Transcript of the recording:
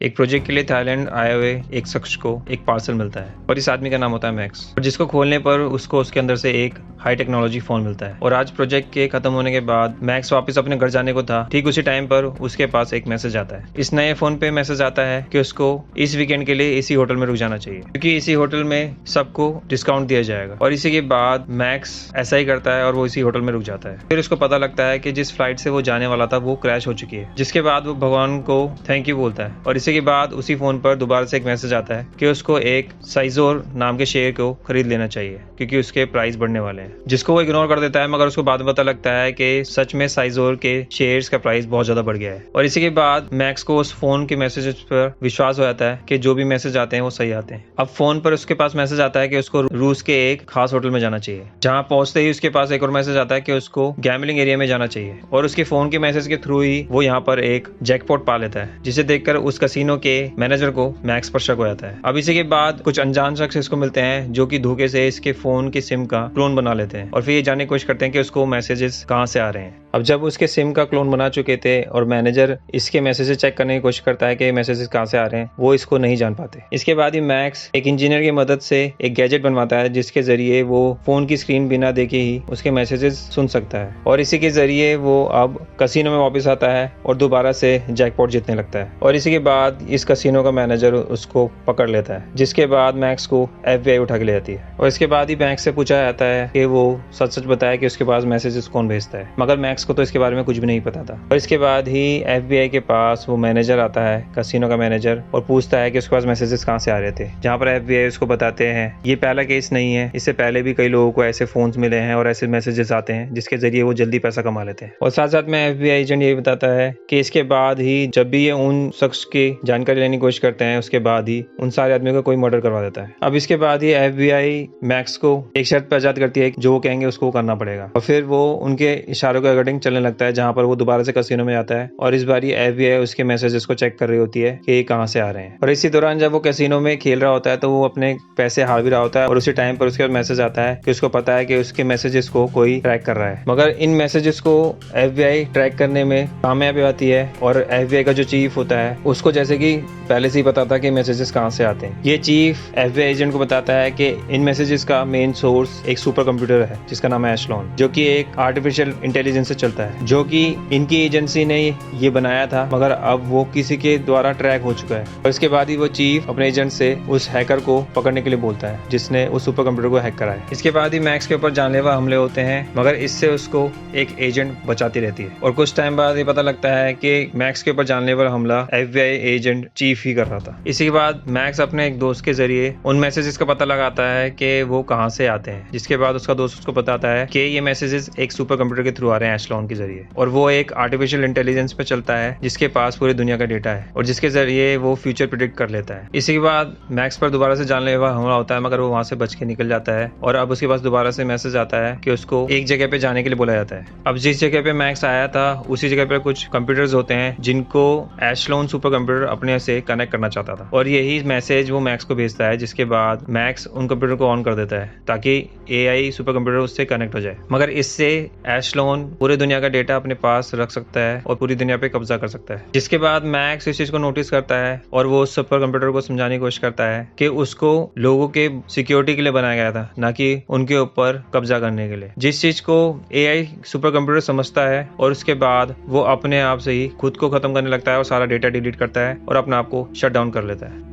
एक प्रोजेक्ट के लिए थाईलैंड आए हुए एक शख्स को एक पार्सल मिलता है और इस आदमी का नाम होता है मैक्स, और जिसको खोलने पर उसको उसके अंदर से एक हाई टेक्नोलॉजी फोन मिलता है। और आज प्रोजेक्ट के खत्म होने के बाद मैक्स वापस अपने घर जाने को था, ठीक उसी टाइम पर उसके पास एक मैसेज आता है। इस नए फोन पे मैसेज आता है कि उसको इस वीकेंड के लिए इसी होटल में रुक जाना चाहिए, क्योंकि इसी होटल में सबको डिस्काउंट दिया जाएगा। और इसी के बाद मैक्स ऐसा ही करता है और वो इसी होटल में रुक जाता है। फिर उसको पता लगता है कि जिस फ्लाइट से वो जाने वाला था वो क्रैश हो चुकी है, जिसके बाद वो भगवान को थैंक यू बोलता है। और इसी के बाद उसी फोन पर दोबारा से एक मैसेज आता है कि उसको एक साइजोर नाम के शेयर को खरीद लेना चाहिए, क्योंकि उसके प्राइस बढ़ने वाले हैं, जिसको वो इग्नोर कर देता है। मगर उसको बाद में पता लगता है कि सच में साइजोर के शेयर्स का प्राइस बहुत ज्यादा बढ़ गया है। और इसी के बाद मैक्स को उस फोन के मैसेजेस पर विश्वास हो जाता है कि जो भी मैसेज आते हैं वो सही आते हैं। अब फोन पर उसके पास मैसेज आता है कि उसको रूस के एक खास होटल में जाना चाहिए। जहां पहुंचते ही उसके पास एक और मैसेज आता है कि उसको गैम्बलिंग एरिया में जाना चाहिए। और उसके फोन के मैसेज के थ्रू ही वो यहाँ पर एक जैकपॉट पा लेता है, जिसे देखकर उस कैसीनो के मैनेजर को मैक्स पर शक हो जाता है। अब इसी के बाद कुछ अनजान शख्स इसको मिलते हैं जो कि धोखे से इसके फोन के सिम का क्लोन बना लेते हैं और फिर ये जानने की कोशिश करते हैं कि उसको मैसेजेस कहाँ से आ रहे हैं। अब जब उसके सिम का क्लोन बना चुके थे और मैनेजर इसके मैसेजेस चेक करने की कोशिश करता है कि मैसेजेस कहाँ से आ रहे हैं, वो इसको नहीं जान पाते। इसके बाद ही मैक्स एक इंजीनियर की मदद से एक गैजेट बनवाता है, जिसके जरिए वो फोन की स्क्रीन बिना देखे ही उसके मैसेजेस सुन सकता है। और इसी के जरिए वो अब कैसीनो में वापस आता है और दोबारा से जैकपॉट जीतने लगता है। और इसी के बाद इस कैसीनो का मैनेजर उसको पकड़ लेता है, जिसके बाद मैक्स को FBI उठा के ले जाती है। और इसके बाद ही मैक्स से पूछा जाता है कि वो सच सच बताया कि उसके पास मैसेजेस कौन भेजता है, मगर मैक्स को तो इसके बारे में कुछ भी नहीं पता था। और इसके बाद ही FBI के पास वो मैनेजर आता है, कैसीनो का मैनेजर, और पूछता है कि उसके पास मैसेजेस कहाँ से आ रहे थे। जहाँ पर FBI उसको बताते हैं ये पहला केस नहीं है, इससे पहले भी कई लोगों को ऐसे फोन्स मिले हैं और ऐसे मैसेजेस आते हैं जिसके जरिए वो जल्दी पैसा कमा लेते हैं। और साथ साथ में FBI एजेंट ये बताता है कि इसके बाद ही जब भी ये उन शख्स की जानकारी लेने की कोशिश करते हैं, उसके बाद ही उन सारे आदमियों का कोई मर्डर करवा देता है। अब इसके बाद ही FBI मैक्स को एक शर्त पर आजाद करती है कि जो वो कहेंगे उसको करना पड़ेगा। और फिर वो उनके इशारों के अकॉर्डिंग चलने लगता है, जहाँ पर वो दोबारा से कैसीनो में जाता है। और इस बार FBI उसके मैसेजेस को चेक कर रही होती है कि कहाँ से आ रहे हैं। और इसी दौरान जब वो कैसीनो में खेल रहा होता है तो वो अपने पैसे हार भी रहा होता है, और उसी टाइम पर उसके पास मैसेज आता है कि उसको पता है कि उसके मैसेजेस को कोई ट्रैक कर रहा है। मगर इन मैसेजेस को FBI ट्रैक करने में कामयाबी आती है, और FBI का जो चीफ होता है उसको जैसे कि पहले से ही पता था कि मैसेजेस कहाँ से आते हैं। ये चीफ FBI एजेंट को बताता है कि इन मैसेजेस का मेन सोर्स एक सुपर कंप्यूटर है जिसका नाम है एशलॉन, जो कि एक आर्टिफिशियल इंटेलिजेंस से चलता है, जो कि इनकी एजेंसी ने ये बनाया था, मगर अब वो किसी के द्वारा ट्रैक हो चुका है। और इसके बाद ही वो चीफ अपने एजेंट से उस हैकर को पकड़ने के लिए बोलता है जिसने उस सुपर कंप्यूटर को हैक करा है। इसके बाद ही मैक्स के ऊपर जानलेवा हमले होते हैं, मगर इससे उसको एक एजेंट बचाती रहती है। और कुछ टाइम बाद ये पता लगता है कि मैक्स के ऊपर जानलेवा हमला FBI एजेंट चीफ ही कर रहा था। इसी के बाद मैक्स अपने एक दोस्त के जरिए उन मैसेजेस का पता लगाता है कि वो कहाँ से आते हैं, जिसके बाद उसका दोस्त उसको बताता है कि ये मैसेजेस एक सुपर कंप्यूटर के थ्रू आ रहे हैं एशलॉन के जरिए, और वो एक आर्टिफिशियल इंटेलिजेंस पे चलता है जिसके पास पूरी दुनिया का डेटा है और जिसके जरिए वो फ्यूचर प्रिडिक्ट कर लेता है। इसी के बाद मैक्स पर दोबारा से जानलेवा हमला होता है, मगर वो वहां से बच के निकल जाता है। और अब उसके पास दोबारा से मैसेज आता है कि उसको एक जगह पे जाने के लिए बोला जाता है। अब जिस जगह पे मैक्स आया था उसी जगह पे कुछ कंप्यूटर्स होते हैं जिनको एशलॉन सुपर कंप्यूटर अपने से कनेक्ट करना चाहता था, और यही मैसेज वो मैक्स को भेजता है, जिसके बाद मैक्स उन कंप्यूटर को ऑन कर देता है ताकि AI सुपर कंप्यूटर उससे कनेक्ट हो जाए। मगर इससे एशलॉन पूरी दुनिया का डेटा अपने पास रख सकता है और पूरी दुनिया पे कब्जा कर सकता है। जिसके बाद मैक्स इस चीज को नोटिस करता है और वो उस सुपर कंप्यूटर को समझाने की कोशिश करता है कि उसको लोगों के सिक्योरिटी के लिए बनाया गया था, ना कि उनके ऊपर कब्जा करने के लिए। जिस चीज को AI सुपर कंप्यूटर समझता है, और उसके बाद वो अपने आप से ही खुद को खत्म करने लगता है और सारा डेटा डिलीट करता है और अपने आप को शट डाउन कर लेता है।